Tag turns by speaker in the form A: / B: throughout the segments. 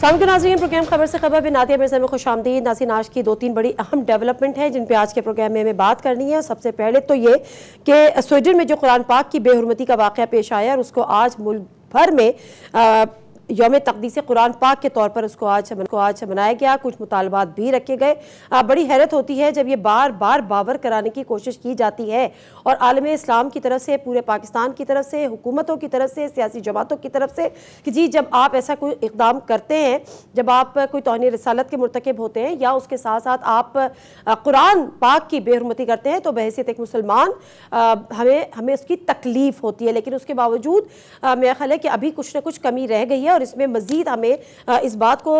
A: सामने के नाज़रीन, प्रोग्राम खबर से खबर में नादिया मिर्ज़ा में खुशामदीद। नाज़रीन, आज की 2-3 बड़ी अहम डेवलपमेंट है जिन पे आज के प्रोग्राम में हमें बात करनी है। सबसे पहले तो ये कि स्वीडन में जो कुरान पाक की बेहुरमती का वाक़या पेश आया और उसको आज मुल्क भर में यौम तक़दीस कुरान पाक के तौर पर उसको आज मनाया गया। कुछ मुतालबात भी रखे गए। बड़ी हैरत होती है जब ये बार बार बावर कराने की कोशिश की जाती है और आलम इस्लाम की तरफ से, पूरे पाकिस्तान की तरफ से, हुकूमतों की तरफ से, सियासी जमातों की तरफ से कि जी जब आप ऐसा कोई इक़दाम करते हैं, जब आप कोई तौहीन रिसालत के मुर्तकिब होते हैं या उसके साथ साथ आप कुरान पाक की बेहुरमती करते हैं तो बहैसियत एक मुसलमान हमें उसकी तकलीफ़ होती है। लेकिन उसके बावजूद मेरा ख्याल है कि अभी कुछ ना कुछ कमी रह गई है और इसमें मज़ीद हमें इस बात को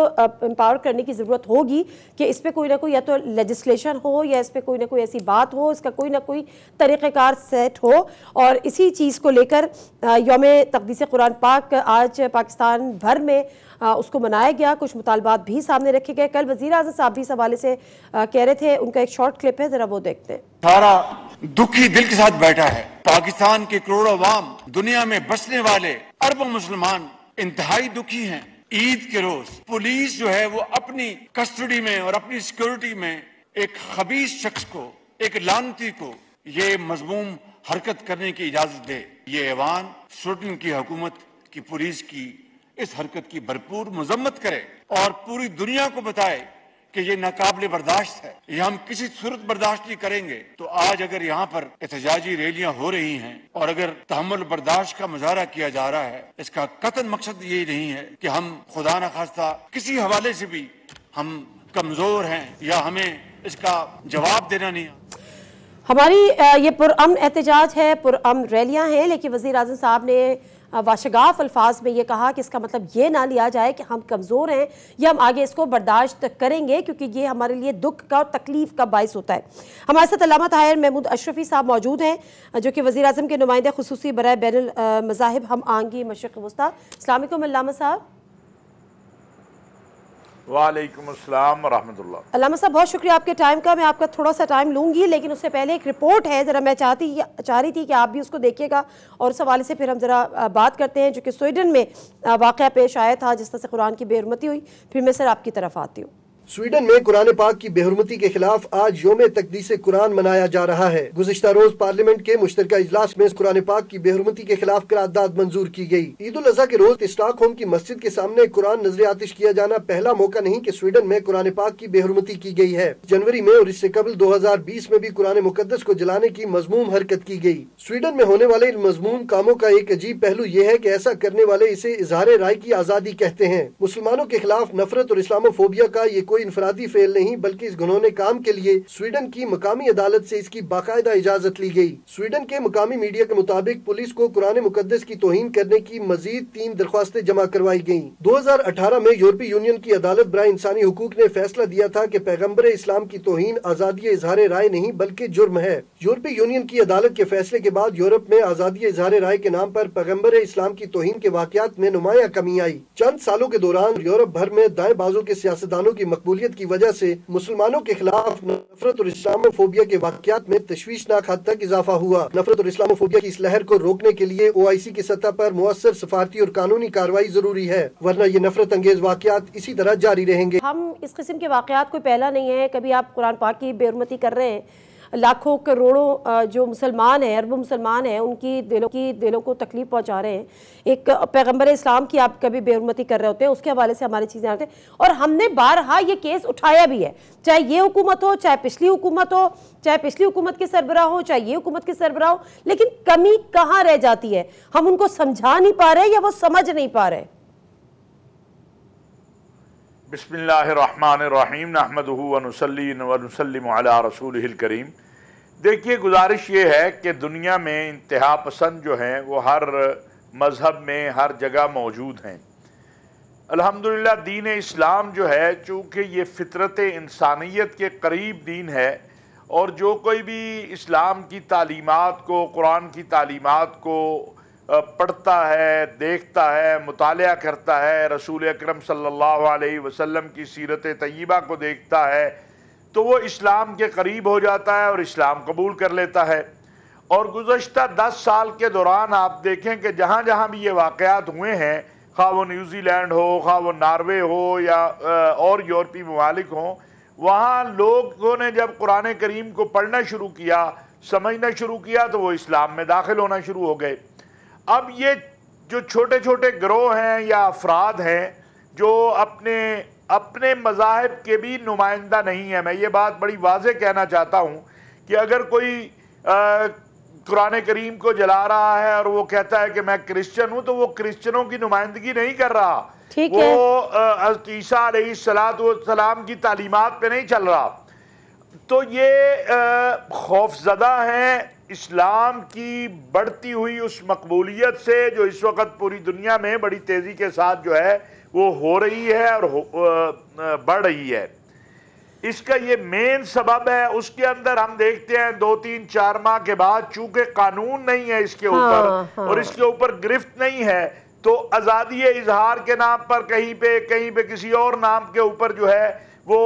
A: एम्पावर करने की ज़रूरत होगी कि इस पर कोई ना कोई या तो लेजिस्लेशन हो या इस पर कोई ना कोई ऐसी बात हो, इसका कोई ना कोई तरीक़ेकार सेट हो। और इसी चीज़ को लेकर यौम तक़दीस कुरान पाक आज पाकिस्तान भर में उसको मनाया गया। कुछ मुतालबात भी सामने रखे गए। कल वज़ीर आज़म साहब भी इस हवाले से कह रहे थे, उनका एक शॉर्ट क्लिप है, ज़रा वो देखते हैं।
B: सारा दुखी दिल के साथ बैठा है। पाकिस्तान के करोड़ों अवाम, दुनिया में बसने वाले अरबों मुसलमान इंतहाई दुखी हैं। ईद के रोज पुलिस जो है वो अपनी कस्टडी में और अपनी सिक्योरिटी में एक खबीस शख्स को, एक लानती को ये मजमूम हरकत करने की इजाजत दे। ये ऐवान स्वीडन की हुकूमत की, पुलिस की इस हरकत की भरपूर मजम्मत करे और पूरी दुनिया को बताए कि ये नाकाबिले बर्दाश्त है, ये हम किसी सूरत बर्दाश्त नहीं करेंगे। तो आज अगर यहाँ पर एहतजाजी रैलियां हो रही हैं और अगर तहम्मुल बर्दाश्त का मुजाहरा किया जा रहा है, इसका कतई मकसद ये नहीं है कि हम खुदा न खास्ता किसी हवाले से भी हम कमजोर हैं या हमें इसका जवाब देना नहीं।
A: हमारी ये पुरअमन एहतजाज है, पुरअमन रैलियां हैं, लेकिन वज़ीर आज़म साहब ने वाशगाफ अल्फाज में ये कहा कि इसका मतलब ये ना लिया जाए कि हम कमज़ोर हैं या हम आगे इसको बर्दाश्त करेंगे, क्योंकि ये हमारे लिए दुख का और तकलीफ़ का बाइस होता है। हमारे साथ अल्लामा ताहिर महमूद अशरफी साहब मौजूद हैं, जो कि वज़ीर आज़म के नुमाइंदे खुसूसी बराए बैनुल मज़ाहिब हम आंगी मशरिक़ वस्ता। अस्सलाम वालेकुम अल्लामा साहब।
C: वालेकुम अस्सलाम व रहमतुल्लाह।
A: अल्लामा साहब, बहुत शुक्रिया आपके टाइम का। मैं आपका थोड़ा सा टाइम लूँगी, लेकिन उससे पहले एक रिपोर्ट है, ज़रा मैं चाह रही थी कि आप भी उसको देखिएगा और उस हवाले से फिर हम ज़रा बात करते हैं, जो कि स्वीडन में वाक़या पेश आया था जिस तरह से कुरान की बेहुरमती हुई। फिर मैं सर आपकी तरफ आती हूँ।
D: स्वीडन में कुरान पाक की बेहुरमती के खिलाफ आज यौम तक़दीस कुरान मनाया जा रहा है। गुज़िश्ता रोज पार्लियामेंट के मुश्तरका इजलास में कुरान पाक की बेहुरमती के खिलाफ करारदाद मंजूर की गई। ईद उल अज़हा के रोज स्टॉकहोम की मस्जिद के सामने कुरान नजर आतिश किया जाना पहला मौका नहीं कि स्वीडन में कुरान पाक की बेहुरमती की गई है। जनवरी में और इससे कबल 2020 में भी कुरान मुकद्दस को जलाने की मजमूम हरकत की गई। स्वीडन में होने वाले इन मजमूम कामों का एक अजीब पहलू ये है कि ऐसा करने वाले इसे इजहार राय की आज़ादी कहते हैं। मुसलमानों के खिलाफ नफरत और इस्लामोफोबिया का ये कोई इनफरादी फेल नहीं, बल्कि इस घिनौने काम के लिए स्वीडन की मकामी अदालत से इसकी बाकायदा इजाजत ली गई। स्वीडन के मकामी मीडिया के मुताबिक पुलिस को कुरान मुकद्दस की तौहीन करने की मजीद 3 दरख्वास्तें जमा करवाई गयी। 2018 में यूरोपीय यूनियन की अदालत बराए इंसानी हुकूक ने फैसला दिया था कि पैगम्बर इस्लाम की तौहीन आजादी इजहार राय नहीं बल्कि जुर्म है। यूरोपीय यूनियन की अदालत के फैसले के बाद यूरोप में आजादी इजहार राय के नाम पर पैगम्बर इस्लाम की तौहीन के वाकयात में नुमाया कमी आई। चंद सालों के दौरान यूरोप भर में दाएं बाजू के सियासतदानों की मकबूलियत की वजह से मुसलमानों के खिलाफ नफरत और इस्लामोफोबिया के वाकयात में तशवीशनाक हद तक इजाफा हुआ। नफरत और इस्लामोफोबिया की इस लहर को रोकने के लिए OIC की सतह पर मुअस्सर सफारती और कानूनी कार्रवाई जरूरी है, वरना ये नफरत अंगेज वाकयात इसी तरह जारी रहेंगे।
A: हम इस किस्म के वाकयात कोई पहला नहीं है। कभी आप कुरान पाक की बेहुरमती कर रहे हैं, लाखों करोड़ों जो मुसलमान हैं, अरबों मुसलमान हैं, उनकी दिलों को तकलीफ पहुंचा रहे हैं। एक पैगम्बर इस्लाम की आप कभी बेहुरमती कर रहे होते हैं, उसके हवाले से हमारी चीज़ें आते हैं और हमने बारहा ये केस उठाया भी है, चाहे ये हुकूमत हो, चाहे पिछली हुकूमत हो, चाहे पिछली हुकूमत के सरबराह हो, चाहे ये हुकूमत के सरबराह हो। लेकिन कमी कहाँ रह जाती है? हम उनको समझा नहीं पा रहे या वो समझ नहीं पा रहे।
C: बिस्मिल्लाहिर्रहमानिर्रहीम नहमदुहु व नुसल्ली व नुसल्लिमु अला रसूलिहिल करीम। देखिए, गुजारिश ये है कि दुनिया में इंतहा पसंद जो हैं वो हर मज़हब में हर जगह मौजूद हैं। अल्हम्दुलिल्लाह दीन इस्लाम जो है, चूँकि ये फ़ितरत इंसानियत के करीब दीन है और जो कोई भी इस्लाम की तालीमात को, कुरान की तालीमात को पढ़ता है, देखता है, मुतालिया करता है, रसूल अकरम सल्लल्लाहु अलैहि वसल्लम की सीरत तय्यबा को देखता है, तो वो इस्लाम के करीब हो जाता है और इस्लाम कबूल कर लेता है। और गुज़श्ता 10 साल के दौरान आप देखें कि जहाँ जहाँ भी ये वाक़यात हुए हैं, खा वो न्यूजीलैंड हो, खा वो नॉर्वे हो या और यूरोपीय ममालिक हों, वहाँ लोगों ने जब कुरान करीम को पढ़ना शुरू किया, समझना शुरू किया, तो वो इस्लाम में दाखिल होना शुरू हो गए। अब ये जो छोटे छोटे गिरोह हैं या अफराद हैं जो अपने अपने मज़ाहिब के भी नुमाइंदा नहीं है, मैं ये बात बड़ी वाज़े कहना चाहता हूँ कि अगर कोई कुरान करीम को जला रहा है और वो कहता है कि मैं क्रिश्चियन हूँ, तो वो क्रिश्चियनों की नुमाइंदगी नहीं कर रहा, वो हज़रत ईसा अलैहिस्सलाम की तालीमात पे नहीं चल रहा। तो ये खौफज़दा हैं इस्लाम की बढ़ती हुई उस मकबूलियत से जो इस वक्त पूरी दुनिया में बड़ी तेज़ी के साथ जो है वो हो रही है और बढ़ रही है। इसका ये मेन सबब है। उसके अंदर हम देखते हैं 2-3-4 माह के बाद चूंकि कानून नहीं है इसके ऊपर और इसके ऊपर गिरफ्त नहीं है, तो आज़ादी इजहार के नाम पर कहीं पे किसी और नाम के ऊपर जो है वो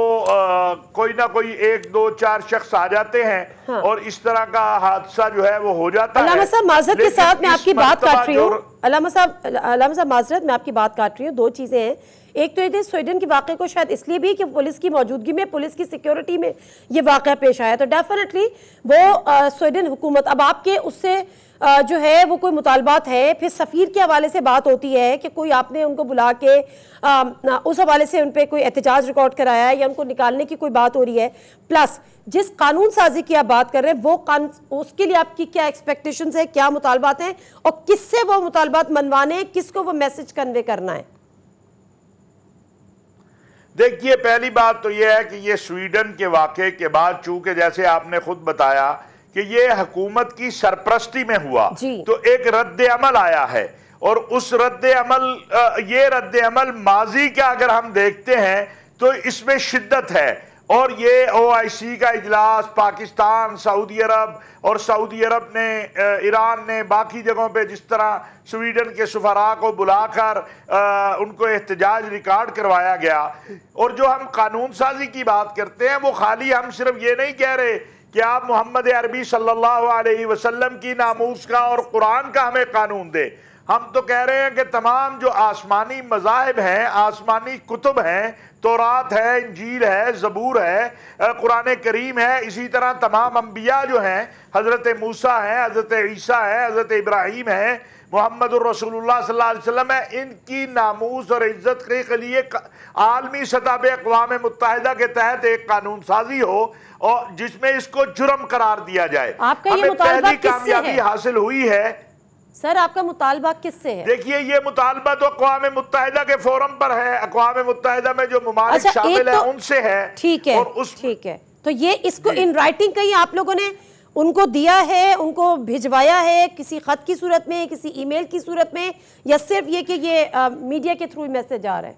C: कोई ना कोई 1-2-4 शख्स आ जाते हैं और इस तरह का हादसा जो है वो हो जाता है।
A: अल्लामा साहब माजरत के साथ मैं आपकी बात काट रही हूँ। अल्लामा साहब माजरत मैं आपकी बात काट रही हूँ। 2 चीजें हैं। एक तो ये स्वीडन के वाक़े को शायद इसलिए भी कि पुलिस की मौजूदगी में, पुलिस की सिक्योरिटी में ये वाक़या पेश आया, तो डेफिनेटली वो स्वीडन हुकूमत अब आपके उससे जो है वो कोई मुतालबात है, फिर सफ़ीर के हवाले से बात होती है कि कोई आपने उनको बुला के उस हवाले से उन पर कोई एहतजाज रिकॉर्ड कराया है या उनको निकालने की कोई बात हो रही है, प्लस जिस कानून साजी की आप बात कर रहे हैं वो उसके लिए आपकी क्या एक्सपेक्टेशंस है, क्या मुतालबात हैं और किससे वो मुतालबात मनवाने हैं, किसको वो मैसेज कन्वे करना है?
C: देखिए, पहली बात तो यह है कि ये स्वीडन के वाक़े के बाद चूंकि जैसे आपने खुद बताया कि ये हुकूमत की सरपरस्ती में हुआ, तो एक रद्द अमल आया है और उस ये रद्द अमल माजी का अगर हम देखते हैं तो इसमें शिद्दत है। और ये OIC का इजलास पाकिस्तान, सऊदी अरब और सऊदी अरब ने, ईरान ने, बाकी जगहों पे जिस तरह स्वीडन के सुफरा को बुलाकर उनको एहतजाज रिकॉर्ड करवाया गया, और जो हम कानून साजी की बात करते हैं वो खाली हम सिर्फ ये नहीं कह रहे कि आप मोहम्मद अरबी सल्लल्लाहु अलैहि वसल्लम की नामूस का और कुरान का हमें कानून दे, हम तो कह रहे हैं कि तमाम जो आसमानी मज़ाहिब हैं, आसमानी कुतुब हैं, तौरात है, इंजील है, ज़बूर है, कुरान करीम है, इसी तरह तमाम अंबिया जो हैं, हज़रत मूसा है, हज़रत ईसा है, हज़रत इब्राहीम है, मोहम्मद रसूलुल्लाह सल्लल्लाहु अलैहि वसल्लम है, इनकी नामूस और इज्जत के लिए आलमी सतह पे अक़वाम मुत्तहिदा के तहत एक कानून साजी हो और जिसमें इसको जुर्म करार दिया जाए।
A: आपका ये मुतालबा किससे है?
C: कामयाबी हासिल हुई है।
A: सर, आपका मुतालबा किससे है?
C: देखिए, ये मुतालबा तो अक़वाम मुत्तहिदा के फोरम पर है, अक़वाम मुत्तहिदा में जो ममालिक शामिल है उनसे है।
A: ठीक है, ठीक है। तो ये इसको इन राइटिंग कहीं आप लोगों ने उनको दिया है, उनको भिजवाया है किसी खत की सूरत में, किसी ईमेल की सूरत में, या सिर्फ ये कि ये मीडिया के थ्रू मैसेज आ रहा है?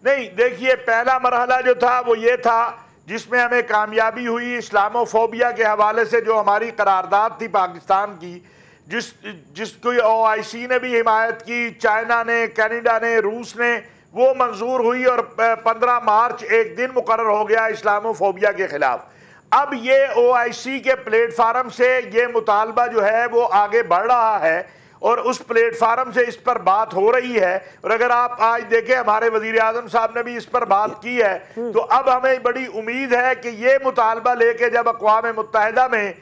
A: नहीं, देखिए, पहला मरहला जो था वो ये था जिसमें हमें कामयाबी हुई इस्लामोफोबिया के हवाले से, जो हमारी करारदाद थी पाकिस्तान की, जिसको OIC ने भी हिमायत की, चाइना ने, कनाडा ने, रूस ने, वो मंजूर हुई और 15 मार्च एक दिन मुकर्रर हो गया इस्लामोफोबिया के खिलाफ। अब ये OIC के प्लेटफार्म से ये मुतालबा जो है वो आगे बढ़ रहा है और उस प्लेटफार्म से इस पर बात हो रही है। और अगर आप आज देखें, हमारे वजीर आजम साहब ने भी इस पर बात की है, तो अब हमें बड़ी उम्मीद है कि ये मुतालबा लेके जब अक़वाम मुत्तहिदा में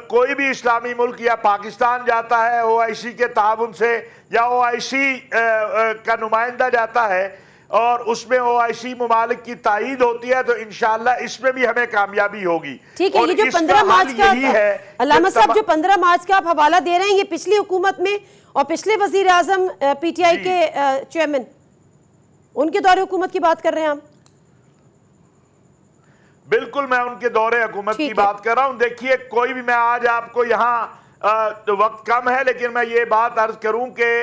A: कोई भी इस्लामी मुल्क या पाकिस्तान जाता है OIC के ताउन से, या OIC का नुमाइंदा जाता है और उसमें OIC मुमालिक की तायीद होती है, तो इंशाअल्लाह इसमें भी हमें कामयाबी होगी। ठीक है, ये जो 15 मार्च का है अल्लामा साहब, जो 15 मार्च का आप हवाला दे रहे हैं, ये पिछली हुकूमत में और पिछले वजीर आजम PTI के चेयरमैन, उनके दौरे हुकूमत की बात कर रहे हैं हम? बिल्कुल, मैं उनके दौरे हुकूमत की बात कर रहा हूँ। देखिए, कोई भी, मैं आज आपको यहाँ वक्त कम है लेकिन मैं ये बात अर्ज करूँ कि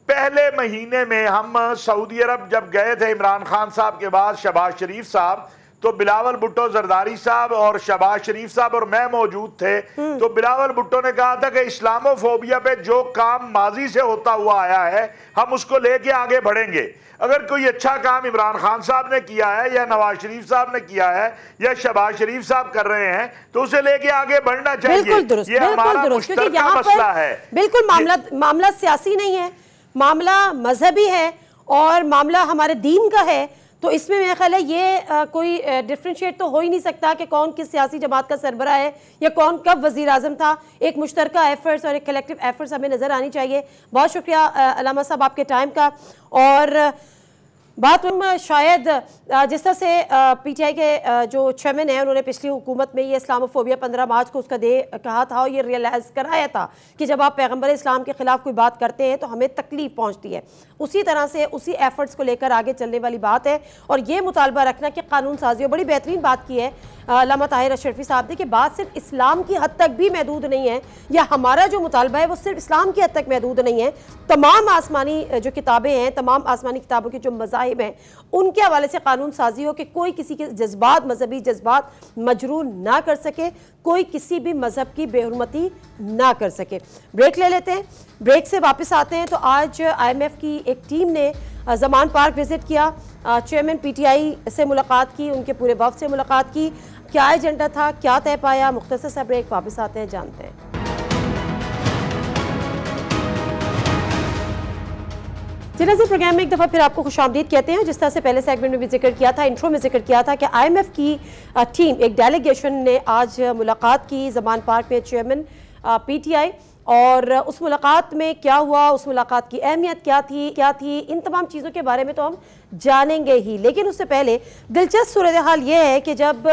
A: पहले महीने में हम सऊदी अरब जब गए थे इमरान खान साहब के बाद शहबाज शरीफ साहब, तो बिलावल भुट्टो जरदारी साहब और शहबाज शरीफ साहब और मैं मौजूद थे। तो बिलावल भुट्टो ने कहा था कि इस्लामोफोबिया पे जो काम माजी से होता हुआ आया है हम उसको लेके आगे बढ़ेंगे। अगर कोई अच्छा काम इमरान खान साहब ने किया है या नवाज शरीफ साहब ने किया है या शहबाज शरीफ साहब कर रहे हैं तो उसे लेके आगे बढ़ना चाहिए। बिल्कुल दुरुस्त, ये हमारा मुश्तरका मसला है। बिल्कुल, मामला सियासी नहीं है, मामला मजहबी है और मामला हमारे दीन का है, तो इसमें मेरा ख्याल है ये कोई डिफ्रेंशिएट तो हो ही नहीं सकता कि कौन किस सियासी जमात का सरबरा है या कौन कब वज़ीर आज़म था। एक मुश्तरका एफर्ट्स और एक कलेक्टिव एफर्ट्स हमें नज़र आनी चाहिए। बहुत शुक्रिया अलामा साहब आपके टाइम का। और बात हम शायद जिस तरह से पीटीआई के जो चेयरमैन हैं उन्होंने पिछली हुकूमत में ये इस्लामोफोबिया 15 मार्च को उसका कहा था और ये रियलाइज़ कराया था कि जब आप पैगंबर इस्लाम के ख़िलाफ़ कोई बात करते हैं तो हमें तकलीफ़ पहुंचती है। उसी तरह से उसी एफर्ट्स को लेकर आगे चलने वाली बात है और ये मुतालबा रखना कि कानून साजी, और बड़ी बेहतरीन बात की है अल्लामा ताहिर अशरफी साहब ने कि बात सिर्फ इस्लाम की हद तक भी महदूद नहीं है, या हमारा जो मुतालबा है वो सिर्फ इस्लाम की हद तक महदूद नहीं है। तमाम आसमानी जो किताबें हैं, तमाम आसमानी किताबों के जो मज़ाहिब हैं उनके हवाले से कानून साजी हो कि कोई किसी के जज्बात, मजहबी जज्बात मजरूर ना कर सके, कोई किसी भी मजहब की बेहुरमती ना कर सके। ब्रेक ले लेते हैं, ब्रेक से वापस आते हैं। तो आज IMF की एक टीम ने ज़मान पार्क विज़िट किया, चेयरमैन पीटीआई से मुलाकात की, उनके पूरे वफ़द से मुलाकात की। क्या एजेंडा था, क्या तय पाया, मुख्तसर सा ब्रेक, वापस आते हैं, जानते हैं। जिनाज़ी प्रोग्राम में एक दफ़ा फिर आपको खुशामदीद कहते हैं। जिस तरह से पहले सेगमेंट में भी जिक्र किया था, इंट्रो में जिक्र किया था कि IMF की टीम, एक डेलीगेशन ने आज मुलाकात की ज़मान पार्क में चेयरमैन पीटीआई, और उस मुलाकात में क्या हुआ, उस मुलाकात की अहमियत क्या थी, इन तमाम चीज़ों के बारे में तो हम जानेंगे ही। लेकिन उससे पहले दिलचस्प सूरत हाल ये है कि जब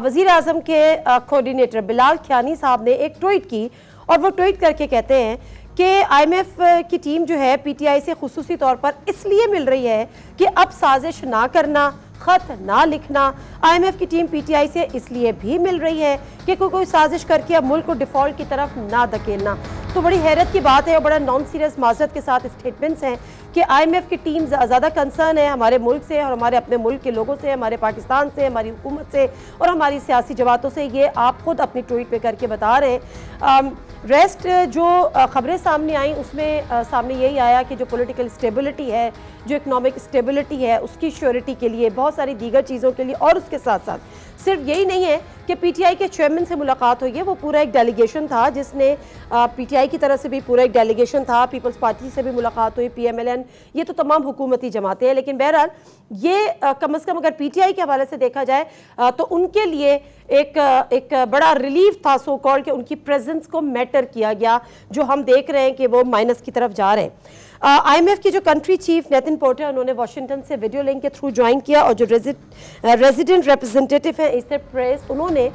A: वज़ीर आज़म के कोऑर्डिनेटर बिलाल खियानी साहब ने एक ट्वीट की, और वो ट्वीट करके कहते हैं कि IMF की टीम जो है पीटीआई से खुसूसी तौर पर इसलिए मिल रही है कि अब साजिश ना करना, ख़त ना लिखना। IMF की टीम पीटीआई से इसलिए भी मिल रही है कि कोई साजिश करके अब मुल्क को डिफ़ॉल्ट की तरफ ना धकेलना। तो बड़ी हैरत की बात है और बड़ा नॉन सीरियस माजरत के साथ स्टेटमेंट्स हैं कि IMF की टीम ज़्यादा कंसर्न है हमारे मुल्क से और हमारे अपने मुल्क के लोगों से, हमारे पाकिस्तान से, हमारी हुकूमत से और हमारी सियासी जमातों से। ये आप खुद अपनी ट्वीट पे करके बता रहे हैं। रेस्ट जो ख़बरें सामने आई उसमें सामने यही आया कि जो पॉलिटिकल स्टेबिलिटी है, जो इकनॉमिक स्टेबिलिटी है, उसकी श्योरिटी के लिए, बहुत सारी दीगर चीज़ों के लिए, और उसके साथ साथ सिर्फ यही नहीं है कि पीटीआई के चेयरमैन से मुलाकात हुई है, वो पूरा एक डेलीगेशन था जिसने पीटीआई की तरफ से भी पूरा एक डेलीगेशन था, पीपल्स पार्टी से भी मुलाकात हुई, PMLN, ये तो तमाम हुकूमती जमातें हैं। लेकिन बहरहाल ये कम से कम अगर पीटीआई के हवाले से देखा जाए तो उनके लिए एक बड़ा रिलीफ था सो कॉल्ड कि उनकी प्रेजेंस को मैटर किया गया, जो हम देख रहे हैं कि वो माइनस की तरफ जा रहे हैं। IMF के जो कंट्री चीफ नितिन पोर्टर, उन्होंने वाशिंगटन से वीडियो लिंक के थ्रू ज्वाइन किया, और जो रेजिडेंट रिप्रेजेंटेटिव है ईस्टर प्रेस, उन्होंने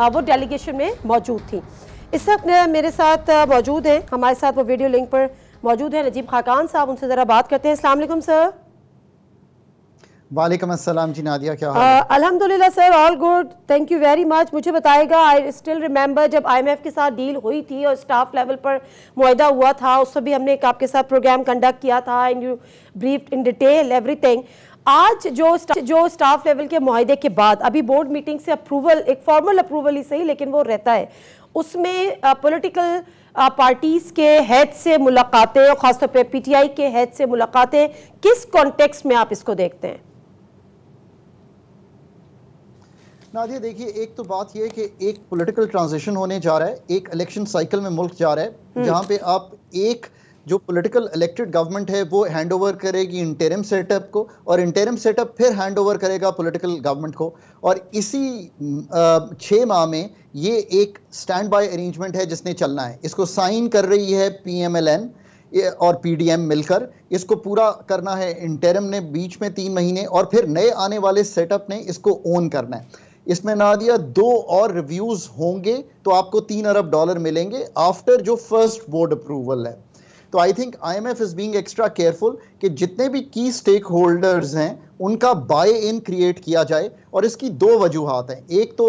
A: वो डेलीगेशन में मौजूद थी। इस वक्त मेरे साथ मौजूद हैं, हमारे साथ वो वीडियो लिंक पर मौजूद है नजीब खाकान साहब, उनसे ज़रा बात करते हैं। अस्सलाम वालेकुम सर।
E: वालेकुम अस्सलाम जी नादिया, क्या हाल है?
A: अल्हम्दुलिल्लाह sir, all good, thank you very much. मुझे बताएगा, आई स्टिल रिमेंबर जब IMF के साथ डील हुई थी और स्टाफ लेवल पर मुआहदा हुआ था, उससे भी हमने एक आपके साथ प्रोग्राम कंडक्ट किया था and you briefed in detail everything. आज जो स्टाफ लेवल के मुआहदे के बाद अभी बोर्ड मीटिंग से अप्रूवल, एक फॉर्मल अप्रूवल ही सही लेकिन वो रहता है, उसमें पॉलिटिकल पार्टीज के हेड से मुलाकातें और ख़ासतौर पे पीटीआई के हेड से मुलाकातें, किस कॉन्टेक्स्ट में आप इसको देखते हैं?
E: नादिया देखिए, एक तो बात यह है कि एक पॉलिटिकल ट्रांजिशन होने जा रहा है, एक इलेक्शन साइकिल में मुल्क जा रहा है जहां पे आप एक जो पॉलिटिकल इलेक्टेड गवर्नमेंट है वो हैंड ओवर करेगी इंटरिम सेटअप को, और इंटरिम सेटअप फिर हैंड ओवर करेगा पॉलिटिकल गवर्नमेंट को, और इसी 6 माह में ये एक स्टैंड बाय अरेंजमेंट है जिसने चलना है। इसको साइन कर रही है PMLN और PDM मिलकर, इसको पूरा करना है इंटरिम ने बीच में 3 महीने, और फिर नए आने वाले सेटअप ने इसको ओन करना है। इसमें नादिया 2 और रिव्यूज़ होंगे तो आपको $3 अरब मिलेंगे आफ्टर जो फर्स्ट बोर्ड अप्रूवल है। तो I think IMF is being extra careful कि जितने भी की स्टेक होल्डर्स हैं उनका बाय इन क्रिएट किया जाए, और इसकी 2 वजूहात हैं। एक तो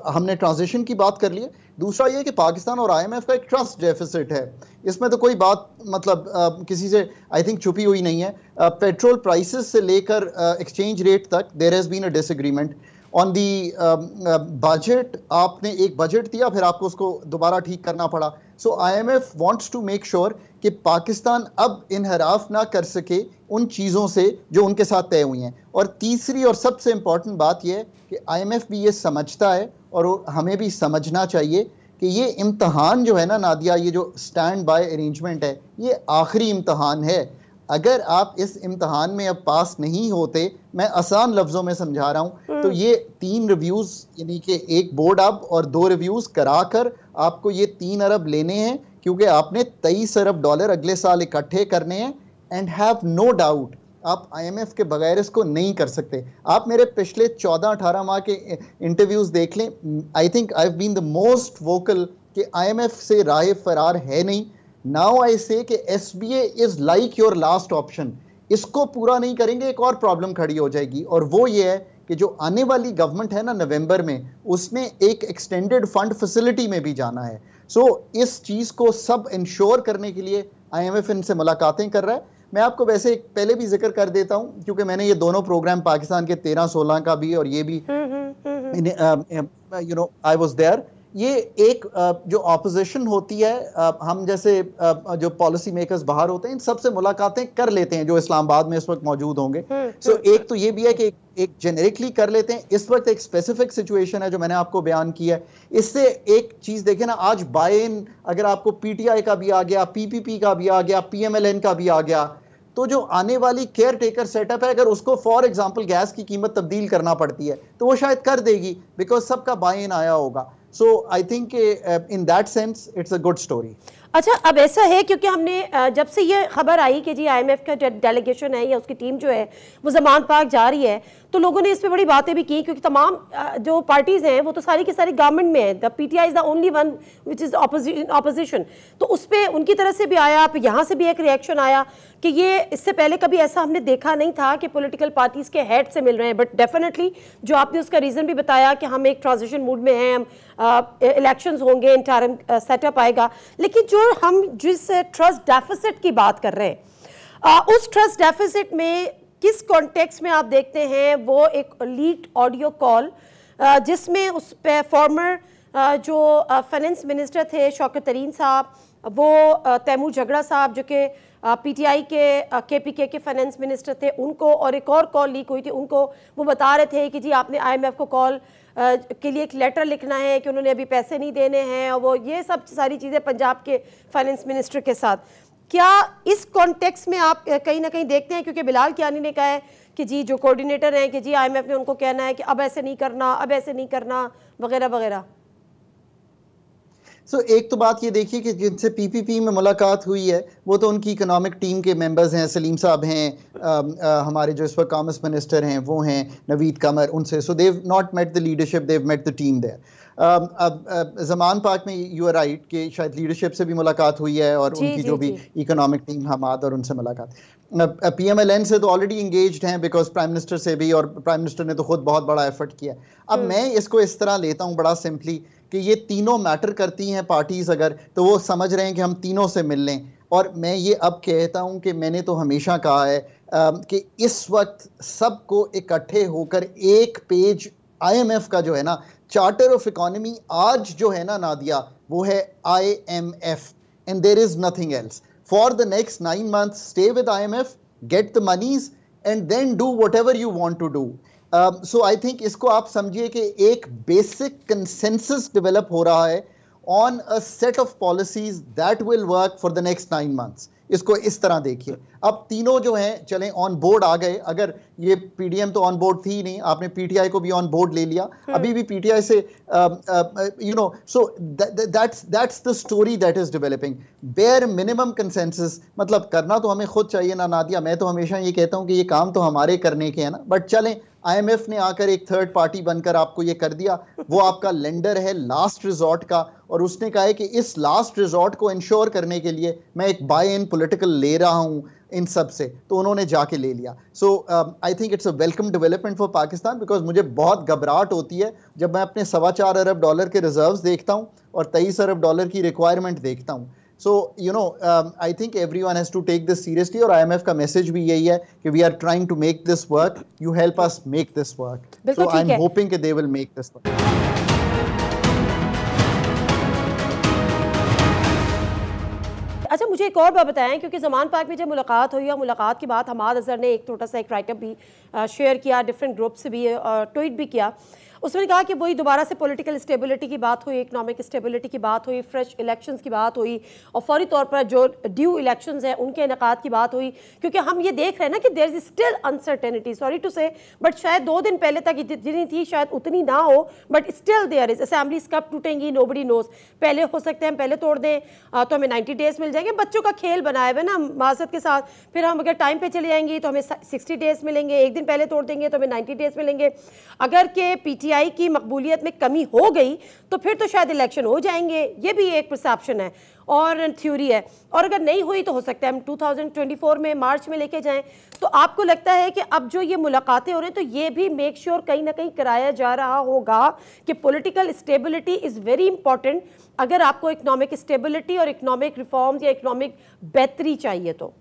E: हमने ट्रांजिशन की बात कर ली है, दूसरा ये कि पाकिस्तान और IMF का एक ट्रस्ट डेफिसिट है। इसमें तो कोई बात मतलब किसी से आई थिंक छुपी हुई नहीं है। पेट्रोल प्राइसेस से लेकर एक्सचेंज रेट तक there has been a disagreement. On the budget, आपने एक बजट दिया, फिर आपको उसको दोबारा ठीक करना पड़ा। So IMF wants to make sure कि पाकिस्तान अब इनहराफ ना कर सके उन चीज़ों से जो उनके साथ तय हुई हैं। और तीसरी और सबसे इम्पॉर्टेंट बात यह है कि IMF भी ये समझता है और हमें भी समझना चाहिए कि ये इम्तहान जो है ना नादिया, ये जो स्टैंड बाय अरेंजमेंट है, ये आखिरी इम्तहान है। अगर आप इस इम्तहान में अब पास नहीं होते, मैं आसान लफ्ज़ों में समझा रहा हूँ, तो ये 3 रिव्यूज़, यानी कि 1 बोर्ड अब और 2 रिव्यूज़ कराकर आपको ये 3 अरब लेने हैं, क्योंकि आपने 23 अरब डॉलर अगले साल इकट्ठे करने हैं। एंड हैव नो डाउट आप IMF के बगैर इसको नहीं कर सकते। आप मेरे पिछले 14-18 माह के इंटरव्यूज़ देख लें, I think I have been the most vocal कि IMF से राह फरार है नहीं। नाउ आई से कि SBA is like your last option. इसको पूरा नहीं करेंगे एक और प्रॉब्लम खड़ी हो जाएगी, और वो ये है कि जो आने वाली गवर्नमेंट है ना नवंबर में, उसने एक एक्सटेंडेड फंड फैसिलिटी में भी जाना है। इस चीज़ को सब इंश्योर करने के लिए IMF इनसे मुलाकातें कर रहा है। मैं आपको वैसे पहले भी जिक्र कर देता हूं, क्योंकि मैंने ये दोनों प्रोग्राम पाकिस्तान के 13-16 का भी और ये भी आई वाज देयर। ये एक जो ऑपोजिशन होती है, हम जैसे जो पॉलिसी मेकर्स बाहर होते हैं, इन सबसे मुलाकातें कर लेते हैं जो इस्लामाबाद में इस वक्त मौजूद होंगे। एक तो ये भी है कि एक जेनेरिकली कर लेते हैं। इस वक्त एक स्पेसिफिक सिचुएशन है जो मैंने आपको बयान किया है। इससे एक चीज देखें ना, आज बाय इन अगर आपको PTI का भी आ गया, PPP का भी आ गया, PMLN का भी आ गया, तो जो आने वाली केयर टेकर सेटअप है, अगर उसको फॉर एग्जांपल गैस की कीमत तब्दील करना पड़ती है तो वो शायद कर देगी, बिकॉज सबका बाय इन आया होगा। So I think in that sense it's a good story.
A: अच्छा, अब ऐसा है क्योंकि हमने जब से ये खबर आई कि जी IMF का डेलीगेशन है या उसकी टीम जो है वो ज़मान पाक जा रही है, तो लोगों ने इस पे बड़ी बातें भी की, क्योंकि तमाम जो पार्टीज़ हैं वो तो सारी की सारी गवर्नमेंट में है। The PTI is the only one which is opposition. तो उस पर उनकी तरफ से भी आया, आप यहाँ से भी एक रिएक्शन आया कि ये इससे पहले कभी ऐसा हमने देखा नहीं था कि पॉलिटिकल पार्टीज़ के हेड से मिल रहे हैं। बट डेफिनेटली जो आपने उसका रीज़न भी बताया कि हम एक ट्रांजिशन मूड में हैं, हम इलेक्शंस होंगे, इंटरिम सेटअप आएगा, लेकिन जो हम जिस ट्रस्ट डेफिसिट की बात कर रहे हैं, उस ट्रस्ट डेफिसिट में किस कॉन्टेक्स्ट में आप देखते हैं वो एक लीक्ड ऑडियो कॉल जिसमें उस पे फॉर्मर जो फाइनेंस मिनिस्टर थे शौकत तरीन साहब, वो तैमूर झगड़ा साहब जो कि PTI के KPK के फाइनेंस मिनिस्टर थे, उनको, और एक और कॉल लीक हुई थी उनको, वो बता रहे थे कि जी आपने IMF को कॉल के लिए एक लेटर लिखना है कि उन्होंने अभी पैसे नहीं देने हैं, और वो ये सब सारी चीज़ें पंजाब के फाइनेंस मिनिस्टर के साथ। क्या इस कॉन्टेक्स्ट में आप कहीं ना कहीं देखते हैं, क्योंकि बिलाल कियानी ने कहा है कि जी जो कोऑर्डिनेटर हैं कि जी IMF ने उनको कहना है कि अब ऐसे नहीं करना, अब ऐसे नहीं करना, वगैरह वगैरह।
E: एक तो बात ये देखिए कि जिनसे PPP में मुलाकात हुई है वो तो उनकी इकोनॉमिक टीम के मेंबर्स हैं, सलीम साहब हैं, हमारे जो इस वक्त कॉमर्स मिनिस्टर हैं वो हैं नवीद कमर, उनसे। So they not met the leadership, they met the team there. अब ज़मान पाक में यू आर राइट कि शायद लीडरशिप से भी मुलाकात हुई है, और उनकी जो भी इकोनॉमिक टीम हमाद, और उनसे मुलाकात। PMLN से तो ऑलरेडी इंगेज्ड हैं, बिकॉज प्राइम मिनिस्टर से भी, और प्राइम मिनिस्टर ने तो खुद बहुत बड़ा एफर्ट किया। अब मैं इसको इस तरह लेता हूँ बड़ा सिंपली कि ये तीनों मैटर करती हैं पार्टीज़, अगर तो वो समझ रहे हैं कि हम तीनों से मिल लें। और मैं ये अब कहता हूँ कि मैंने तो हमेशा कहा है कि इस वक्त सबको इकट्ठे होकर एक पेज IMF का जो है ना चार्टर ऑफ इकोनॉमी आज जो है ना नादिया, वो है IMF, and there is nothing else. For the next 9 months stay with IMF, get the monies, and then do whatever you want to do. So I think इसको आप समझिए कि एक बेसिक कंसेंसस डेवलप हो रहा है on a set of policies that will work for the next 9 months। इसको इस तरह देखिए। अब तीनों जो हैं चलें ऑन बोर्ड आ गए, अगर ये PDM तो ऑन बोर्ड थी ही नहीं, आपने PTI को भी ऑन बोर्ड ले लिया, अभी भी PTI से so that's the story that is developing. Bare minimum consensus, मतलब करना तो हमें खुद चाहिए ना नादिया, मैं तो हमेशा ये कहता हूँ कि ये काम तो हमारे करने के हैं ना, बट चलें IMF ने आकर एक थर्ड पार्टी बनकर आपको ये कर दिया, वो आपका लेंडर है लास्ट रिजॉर्ट का, और उसने कहा है कि इस लास्ट रिजॉर्ट को इंश्योर करने के लिए मैं एक बाय इन पॉलिटिकल ले रहा हूँ इन सब से, तो उन्होंने जाके ले लिया। So I think it's a welcome development for Pakistan, because मुझे बहुत घबराहट होती है जब मैं अपने $4.25 अरब के रिजर्व्स देखता हूँ और $23 अरब की रिक्वायरमेंट देखता हूँ। So, you know, I think everyone has to take this seriously, और IMF का मैसेज भी यही है कि we are trying to make this work, you help us make this work. So I'm hoping that they will make this work.
A: अच्छा, मुझे एक और बात बताएं, क्योंकि ज़मान पाक में जब मुलाकात हुई और मुलाकात के बाद हमाद अजहर ने एक छोटा सा एक राइटअप भी शेयर किया, डिफरेंट ग्रुप से भी ट्वीट भी किया। उसमें कहा कि वही दोबारा से पॉलिटिकल स्टेबिलिटी की बात हुई, इकोनॉमिक स्टेबिलिटी की बात हुई, फ्रेश इलेक्शंस की बात हुई और फौरी तौर पर जो ड्यू इलेक्शंस हैं उनके इनेकाद की बात हुई, क्योंकि हम ये देख रहे हैं ना कि there is still uncertainty, sorry to say, but शायद 2 दिन पहले तक जितनी थी शायद उतनी ना हो, but still there is assemblies कब टूटेंगी नोबडी नोज। पहले हो सकते हैं हम पहले तोड़ दें तो हमें 90 डेज मिल जाएंगे, बच्चों का खेल बनाया हुआ है ना माजरत के साथ, फिर हम अगर टाइम पे चले जाएंगे तो हमें 60 डेज मिलेंगे, एक दिन पहले तोड़ देंगे तो हमें 90 डेज मिलेंगे। अगर के पीटीआई की मकबूलियत में कमी हो गई तो फिर तो शायद इलेक्शन हो जाएंगे, ये भी एक परसेप्शन है और थ्योरी है, और अगर नहीं हुई तो हो सकता है हम 2024 में मार्च में लेके जाएं। तो आपको लगता है कि अब जो ये मुलाकातें हो रही हैं तो ये भी मेक श्योर कहीं ना कहीं कराया जा रहा होगा कि political stability is very important अगर आपको इकोनॉमिक स्टेबिलिटी और इकोनॉमिक रिफॉर्म्स या इकोनॉमिक बेहतरी चाहिए तो?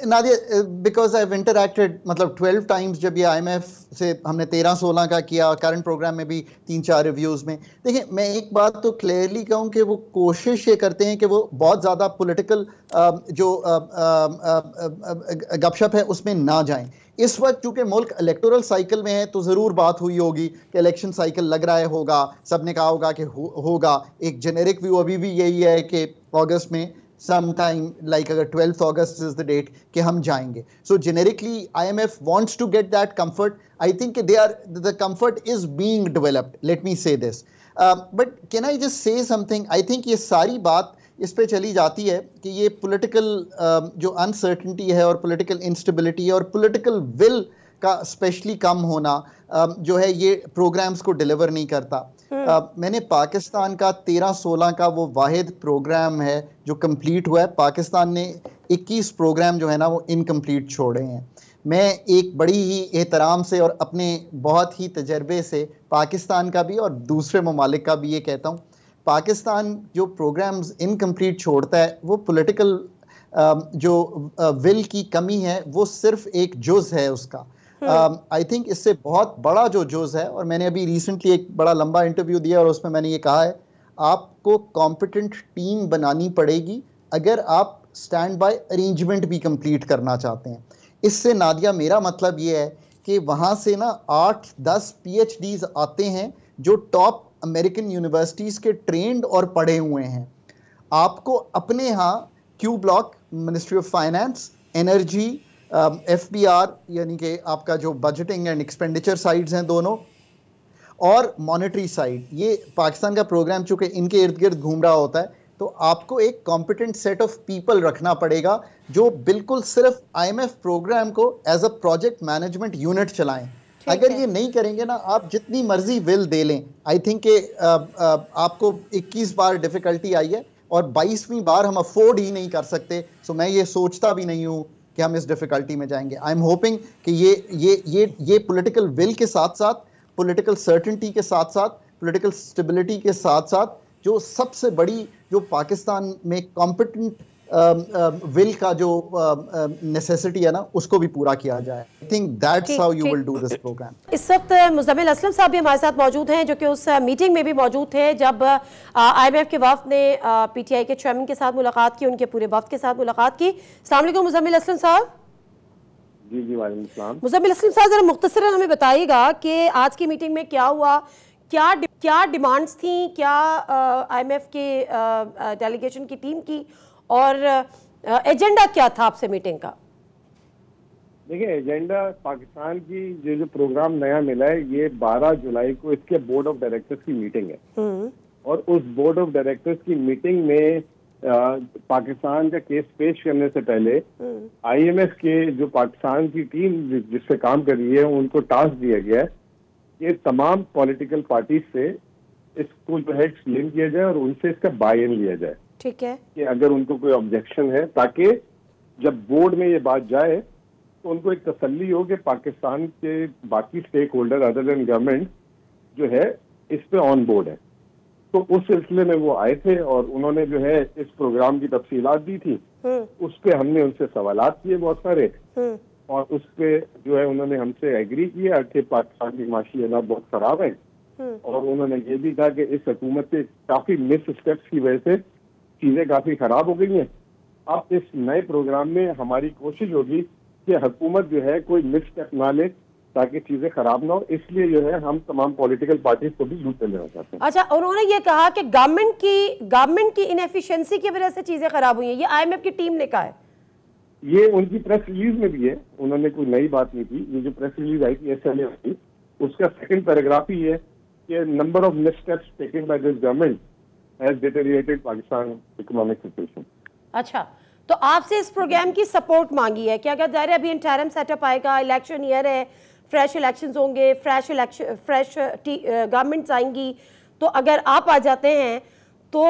E: Nadia, because I have interacted मतलब 12 टाइम्स, जब ये IMF से हमने 13-16 का किया, करंट प्रोग्राम में भी 3-4 रिव्यूज़ में। देखिए, मैं एक बात तो क्लियरली कहूँ कि वो कोशिश ये करते हैं कि वो बहुत ज़्यादा पॉलिटिकल जो गपशप है उसमें ना जाएं। इस वक्त चूंकि मुल्क इलेक्टोरल साइकिल में है तो ज़रूर बात हुई होगी कि इलेक्शन साइकिल लग रहा है, होगा, सब ने कहा होगा कि होगा। एक जेनेरिक व्यू अभी भी यही है कि अगस्त में sometime, like अगर 12th August is the date कि हम जाएंगे। So generically IMF wants to get that comfort. I think the comfort is being developed. Let me say this. But can I just say something? I think ये सारी बात इस पे चली जाती है कि ये political जो uncertainty है और political instability है और political will का स्पेशली कम होना जो है ये प्रोग्राम्स को डिलीवर नहीं करता। मैंने पाकिस्तान का 13-16 का वो वाहिद प्रोग्राम है जो कंप्लीट हुआ है। पाकिस्तान ने 21 प्रोग्राम जो है ना वो इनकम्प्लीट छोड़े हैं। मैं एक बड़ी ही एहतराम से और अपने बहुत ही तजर्बे से पाकिस्तान का भी और दूसरे ममालिक का भी ये कहता हूँ, पाकिस्तान जो प्रोग्राम्स इनकम्प्लीट छोड़ता है वो पॉलिटिकल जो विल की कमी है वो सिर्फ एक जुज़ है उसका। आई थिंक इससे बहुत बड़ा जो जुज़ है, और मैंने अभी रिसेंटली एक बड़ा लंबा इंटरव्यू दिया और उसमें मैंने ये कहा है, आपको कॉम्पिटेंट टीम बनानी पड़ेगी अगर आप स्टैंड बाय अरेंजमेंट भी कंप्लीट करना चाहते हैं। इससे नादिया मेरा मतलब ये है कि वहाँ से ना 8-10 PhDs आते हैं जो टॉप अमेरिकन यूनिवर्सिटीज़ के ट्रेंड और पढ़े हुए हैं। आपको अपने यहाँ Q block, ministry of finance, energy, FBR यानी कि आपका जो बजटिंग एंड एक्सपेंडिचर साइड्स हैं दोनों, और मॉनेटरी साइड, ये पाकिस्तान का प्रोग्राम चूँकि इनके इर्द गिर्द घूम रहा होता है, तो आपको एक कॉम्पिटेंट सेट ऑफ पीपल रखना पड़ेगा जो बिल्कुल सिर्फ IMF प्रोग्राम को as a project management unit चलाएं। अगर ये नहीं करेंगे ना, आप जितनी मर्जी विल दे लें, आई थिंक कि आपको 21 बार डिफ़िकल्टी आई है और 22वीं बार हम अफोर्ड ही नहीं कर सकते। सो मैं ये सोचता भी नहीं हूँ कि हम इस डिफ़िकल्टी में जाएंगे। आई एम होपिंग कि ये पॉलिटिकल विल के साथ साथ, पॉलिटिकल सर्टेनिटी के साथ साथ, पॉलिटिकल स्टेबिलिटी के साथ साथ जो सबसे बड़ी जो पाकिस्तान में कॉम्पिटेंट विल का जो नेसेसिटी है ना, उसको भी पूरा किया जाए। I think that's how you will do this program.
A: इस वक्त मुज़म्मिल असलम साहब भी हमारे साथ मौजूद हैं जो कि उस मीटिंग में भी मौजूद थे जब IMF के वफ्द ने PTI के चेयरमैन के साथ मुलाकात की, उनके पूरे वफ्द के साथ मुलाकात की। अस्सलाम वालेकुम मुज़म्मिल असलम साहब।
F: जी वालेकुम सलाम।
A: मुज़म्मिल असलम साहब, जरा मुख्तसरन हमें बताइएगा कि आज की मीटिंग में क्या हुआ, क्या डिमांड्स थी, क्या IMF के डेलीगेशन की टीम की, और एजेंडा क्या था आपसे मीटिंग का?
F: देखिए, एजेंडा पाकिस्तान की जो प्रोग्राम नया मिला है, ये 12 जुलाई को इसके बोर्ड ऑफ डायरेक्टर्स की मीटिंग है और उस बोर्ड ऑफ डायरेक्टर्स की मीटिंग में पाकिस्तान का केस पेश करने से पहले IMF के जो पाकिस्तान की टीम जिस पे काम कर रही है उनको टास्क दिया गया है कि तमाम पॉलिटिकल पार्टीज से इसको जो है एक्सप्लेन किया जाए और उनसे इसका बाय इन लिया जाए।
A: ठीक है
F: कि अगर उनको कोई ऑब्जेक्शन है, ताकि जब बोर्ड में ये बात जाए तो उनको एक तसल्ली हो कि पाकिस्तान के बाकी stakeholder other than government जो है इस पे ऑन बोर्ड है। तो उस सिलसिले में वो आए थे और उन्होंने जो है इस प्रोग्राम की तफसीलात दी थी। उस पे हमने उनसे सवालात किए बहुत सारे और उस पे जो है उन्होंने हमसे एग्री किया कि पाकिस्तान की माशी हालात बहुत खराब है और उन्होंने ये भी कहा कि इस हुकूमत के काफी मिस स्टेप्स की वजह से चीजें काफी खराब हो गई हैं। अब इस नए प्रोग्राम में हमारी कोशिश होगी कि हुकूमत जो है कोई मिस स्टेप ना ले ताकि चीजें खराब ना हो। इसलिए जो है हम तमाम पॉलिटिकल पार्टीज को भी लूट लेना चाहते हैं।
A: अच्छा, उन्होंने ये कहा कि गवर्नमेंट की इनएफिशिएंसी की वजह से चीजें खराब हुई हैं, ये IMF की टीम ने कहा है।
F: ये उनकी प्रेस रिलीज में भी है, उन्होंने कोई नई बात नहीं की। ये जो प्रेस रिलीज आई थी SLA की, उसका सेकंड पैराग्राफ ही है कि number of missteps taken by this government has deteriorated Pakistan economic situation.
A: अच्छा, तो आपसे इस प्रोग्राम की सपोर्ट मांगी है कि अगर ज़ाहिर है अभी इंटरिम सेटअप आएगा, इलेक्शन ईयर है, फ्रेश इलेक्शंस होंगे, फ्रेश गवर्नमेंट्स आएंगी, तो अगर आप आ जाते हैं तो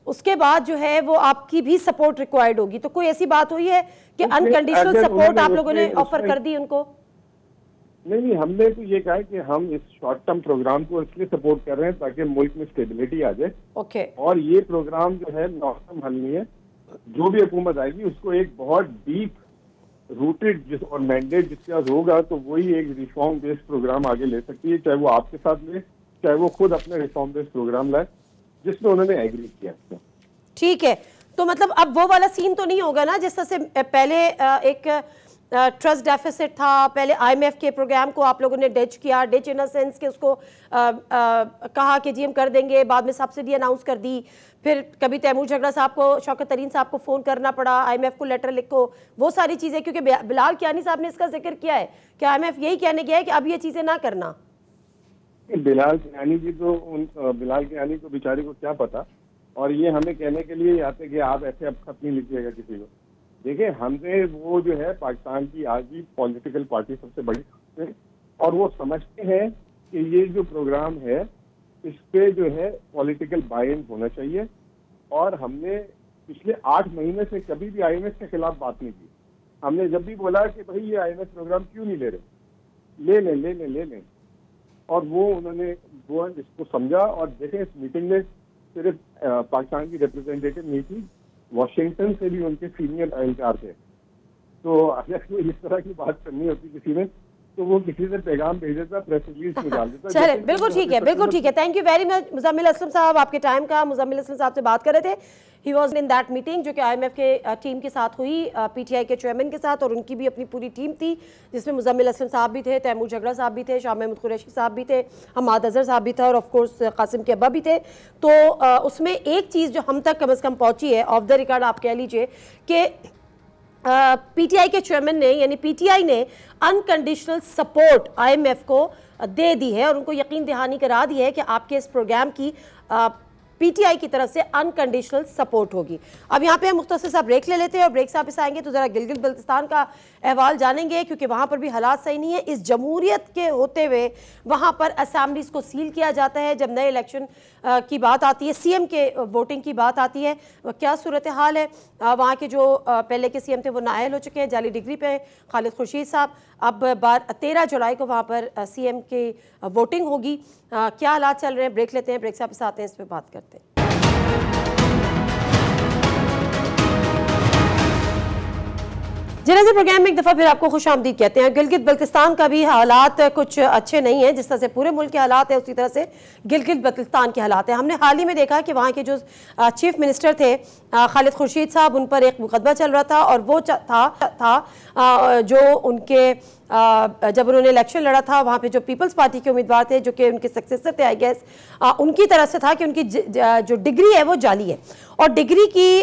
A: उसके बाद जो है वो आपकी भी सपोर्ट रिक्वायर्ड होगी। तो कोई ऐसी बात हुई है कि अनकंडीशनल सपोर्ट आप लोगों ने ऑफर कर दी उनको?
F: नहीं, हमने तो ये कहा कि हम इस शॉर्ट टर्म प्रोग्राम को इसलिए सपोर्ट कर रहे हैं ताकि मुल्क में स्टेबिलिटी आ जाए।
A: ओके।
F: और ये प्रोग्राम जो है लॉन्ग टर्म हल नहीं है। जो भी हुकूमत आएगी उसको एक बहुत डीप रूटेड और मैंडेट जिसके पास होगा तो वही एक रिफॉर्म बेस्ड प्रोग्राम आगे ले सकती है, चाहे वो आपके साथ ले, चाहे वो खुद अपने रिफॉर्म बेस्ड प्रोग्राम लाए जिसमें उन्होंने एग्री किया।
A: ठीक है, तो मतलब अब वो वाला सीन तो नहीं होगा ना जिस तरह से पहले एक ट्रस्ट डेफिसिट था, पहले IMF के प्रोग्राम को आप लोगों ने डिच किया, डिच इन अ सेंस कि उसको कहा कि जी हम कर देंगे, बाद में सब्सिडी अनाउंस कर दी, फिर कभी तैमूर झगड़ा साहब को, शौकत तरीन साहब को फ़ोन करना पड़ा, IMF को लेटर लिखो, वो सारी चीज़ें, क्योंकि बिलाल कियानी साहब ने इसका जिक्र किया है कि IMF यही कहने गया है कि अब ये चीज़ें ना करना।
F: बिलाल कियानी जी तो बिलाल कियानी को बेचारे को क्या पता, और ये हमें कहने के लिए आते कि आप ऐसे अब खत नहीं लिखिएगा किसी को। देखिए, हमने वो जो है पाकिस्तान की आज भी पॉलिटिकल पार्टी सबसे बड़ी है और वो समझते हैं कि ये जो प्रोग्राम है इस पे जो है पॉलिटिकल बाय-इन होना चाहिए। और हमने पिछले 8 महीने से कभी भी IMF के खिलाफ बात नहीं की। हमने जब भी बोला कि भाई ये IMF प्रोग्राम क्यों नहीं ले रहे, ले लें, और वो उन्होंने वो इसको समझा। और देखें, इस मीटिंग में सिर्फ पाकिस्तान की रिप्रेजेंटेटिव नहीं थी, वॉशिंगटन से भी उनके सीनियर एहलकार थे। तो अगर कोई इस तरह की बात करनी होती किसी ने तो वो किसी से पैगाम भेज देता, प्रेस रिलीज में डाल देता।
A: चले, बिल्कुल ठीक है, बिल्कुल ठीक है। Thank you very much Muzammil Aslam साहब, आपके टाइम का। मुजम्मिल असलम साहब से बात कर रहे थे, he was in that meeting जो कि IMF के टीम के साथ हुई, PTI के चेयरमैन के साथ, और उनकी भी अपनी पूरी टीम थी जिसमें मुजम्मिल असलम साहब भी थे, तैमूर झगड़ा साहब भी थे, शाह महमूद कुरैशी साहब भी थे, हमाद अजहर साहब भी था, और ऑफकोर्स कासिम के अब्बा भी थे। तो उसमें एक चीज़ जो हम तक कम अज़ कम पहुँची है, ऑफ द रिकॉर्ड आप कह लीजिए, कि PTI के चेयरमैन ने, यानी PTI ने अनकंडीशनल सपोर्ट IMF को दे दी है और उनको यकीन दहानी करा दी है कि आपके इस प्रोग्राम की PTI की तरफ से अनकंडीशनल सपोर्ट होगी। अब यहाँ पे हम मुख्तसर सा ब्रेक ले लेते हैं और ब्रेक से वापस आएंगे तो ज़रा गिलगित बल्तिस्तान का अहवाल जानेंगे, क्योंकि वहाँ पर भी हालात सही नहीं है। इस जमहूरियत के होते हुए वहाँ पर असेंबलीज को सील किया जाता है। जब नए इलेक्शन की बात आती है, CM के वोटिंग की बात आती है, क्या सूरत हाल है। वहाँ के जो पहले के CM थे वो नाअहल हो चुके हैं, जाली डिग्री पे खालिद खुर्शीद साहब। अब 13 जुलाई को वहाँ पर CM की वोटिंग होगी। क्या हालात चल रहे हैं, ब्रेक लेते हैं, ब्रेक से वापस आते हैं, इस पर बात करते हैं। जनाज़े प्रोग्राम में एक दफ़ा फिर आपको खुश आमदीद कहते हैं। गिलगित बल्तिस्तान का भी हालात कुछ अच्छे नहीं हैं, जिस तरह से पूरे मुल्क के हालात है उसी तरह से गिलगित बल्तिस्तान के हालात हैं। हमने हाल ही में देखा कि वहाँ के जो चीफ मिनिस्टर थे खालिद खुर्शीद साहब, उन पर एक मुकदमा चल रहा था, और वो था जो उनके जब उन्होंने इलेक्शन लड़ा था वहाँ पे जो पीपल्स पार्टी के उम्मीदवार थे, जो कि उनके सक्सेसर थे आई गेस, उनकी तरफ से था कि उनकी जो डिग्री है वो जाली है, और डिग्री की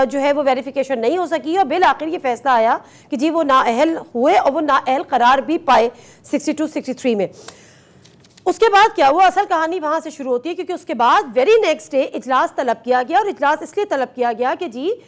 A: जो है वो वेरिफिकेशन नहीं हो सकी, और बिल आखिर ये फैसला आया कि जी वो नाअहल हुए और वो नाअहल करार भी पाए 62-63 में। उसके बाद क्या हुआ, असल कहानी वहाँ से शुरू होती है, क्योंकि उसके बाद वेरी नेक्स्ट डे इजलास तलब किया गया, और इजलास इसलिए तलब किया गया कि जी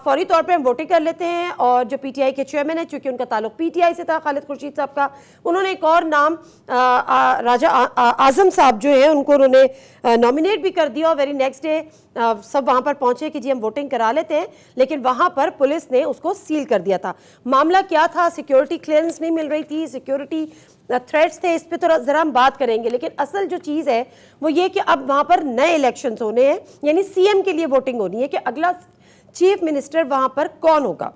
A: फौरी तौर पे हम वोटिंग कर लेते हैं। और जो PTI के चेयरमैन है, चूँकि उनका ताल्लुक PTI से था, खालिद खुर्शीद साहब का, उन्होंने एक और नाम राजा आजम साहब जो है उनको उन्होंने नॉमिनेट भी कर दिया। और वेरी नेक्स्ट डे सब वहाँ पर पहुँचे कि जी हम वोटिंग करा लेते हैं, लेकिन वहाँ पर पुलिस ने उसको सील कर दिया था। मामला क्या था, सिक्योरिटी क्लियरेंस नहीं मिल रही थी, सिक्योरिटी थ्रेट्स थे, इस पे तो ज़रा हम बात करेंगे। लेकिन असल जो चीज़ है वो ये कि अब वहाँ पर नए इलेक्शंस होने हैं, यानी CM के लिए वोटिंग होनी है कि अगला चीफ मिनिस्टर वहाँ पर कौन होगा।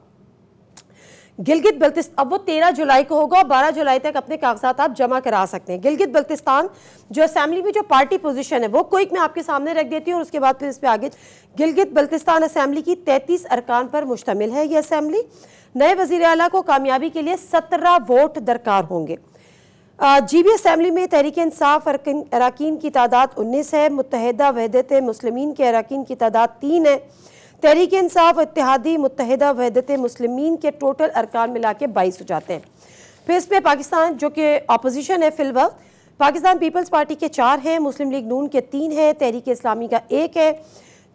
A: गिलगित बल्तिस्तान, अब वो 13 जुलाई को होगा और 12 जुलाई तक अपने कागजात आप जमा करा सकते हैं। गिलगित बल्तिस्तान जो असेंबली में जो पार्टी पोजीशन है वो क्विक मैं आपके सामने रख देती हूँ और उसके बाद फिर इस पर आगे। गिलगित बल्तिस्तान असेंबली की 33 अरकान पर मुश्तमिल है ये असेंबली। नए वजीर आला को कामयाबी के लिए 17 वोट दरकार होंगे। जीबी असेंबली में तहरीक इंसाफ अरकान की तादाद 19 है। मुत्तहिदा वहदत मुस्लिमीन के अरकान की तादाद 3 है। तहरीक इंसाफ, इत्तेहादी, मुत्तहिदा वहदत मुस्लिमीन के टोटल अरकान मिला के 22 हो जाते हैं। फिर इस पर पाकिस्तान जो कि अपोजिशन है फिलवक्त, पाकिस्तान पीपल्स पार्टी के 4 हैं, मुस्लिम लीग नून के 3 हैं, तहरीक इस्लामी का 1 है,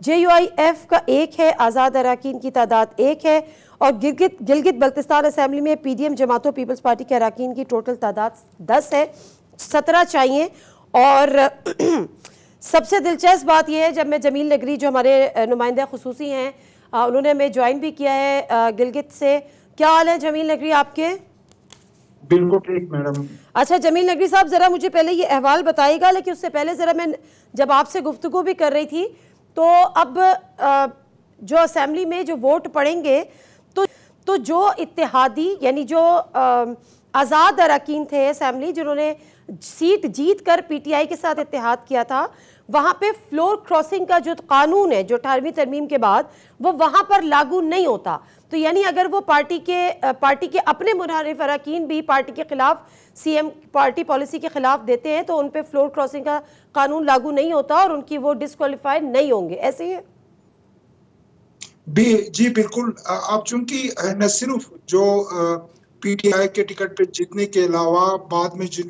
A: JUIF का 1 है, आज़ाद अरकान की तादाद 1 है और गिलगित बल्तिस्तान असेंबली में PDM जमातों पीपल्स पार्टी के अरकान की टोटल तादाद 10 है। 17 चाहिए। और सबसे दिलचस्प बात यह है, जब मैं जमील नगरी जो हमारे नुमाइंदा खुसूसी हैं उन्होंने हमें ज्वाइन भी किया है गिलगित से। क्या हाल है जमील नगरी आपके?
G: बिल्कुल ठीक मैडम।
A: अच्छा जमील नगरी साहब, ज़रा मुझे पहले ये अहवाल बताइएगा, लेकिन उससे पहले ज़रा मैं जब आपसे गुफ्तगू भी कर रही थी तो अब जो असेंबली में जो वोट पड़ेंगे तो जो इत्तेहादी यानी जो आज़ाद अरकान थे असेंबली जिन्होंने सीट जीत कर PTI के साथ इत्तेहाद किया था, वहाँ पे फ्लोर क्रॉसिंग का जो कानून है जो 18वीं तरमीम के बाद वो वहाँ पर लागू नहीं होता। तो यानी अगर वो पार्टी के अपने मुनहरिफ अरकान भी पार्टी के खिलाफ CM पार्टी पॉलिसी के खिलाफ देते हैं तो उन पे फ्लोर क्रॉसिंग का कानून लागू नहीं होता और उनकी वो डिस्क्वालीफाइड नहीं होंगे, ऐसे ही है?
G: जी बिल्कुल। आप चूंकि न सिर्फ जो PTI के टिकट पे जीतने के अलावा बाद में जिन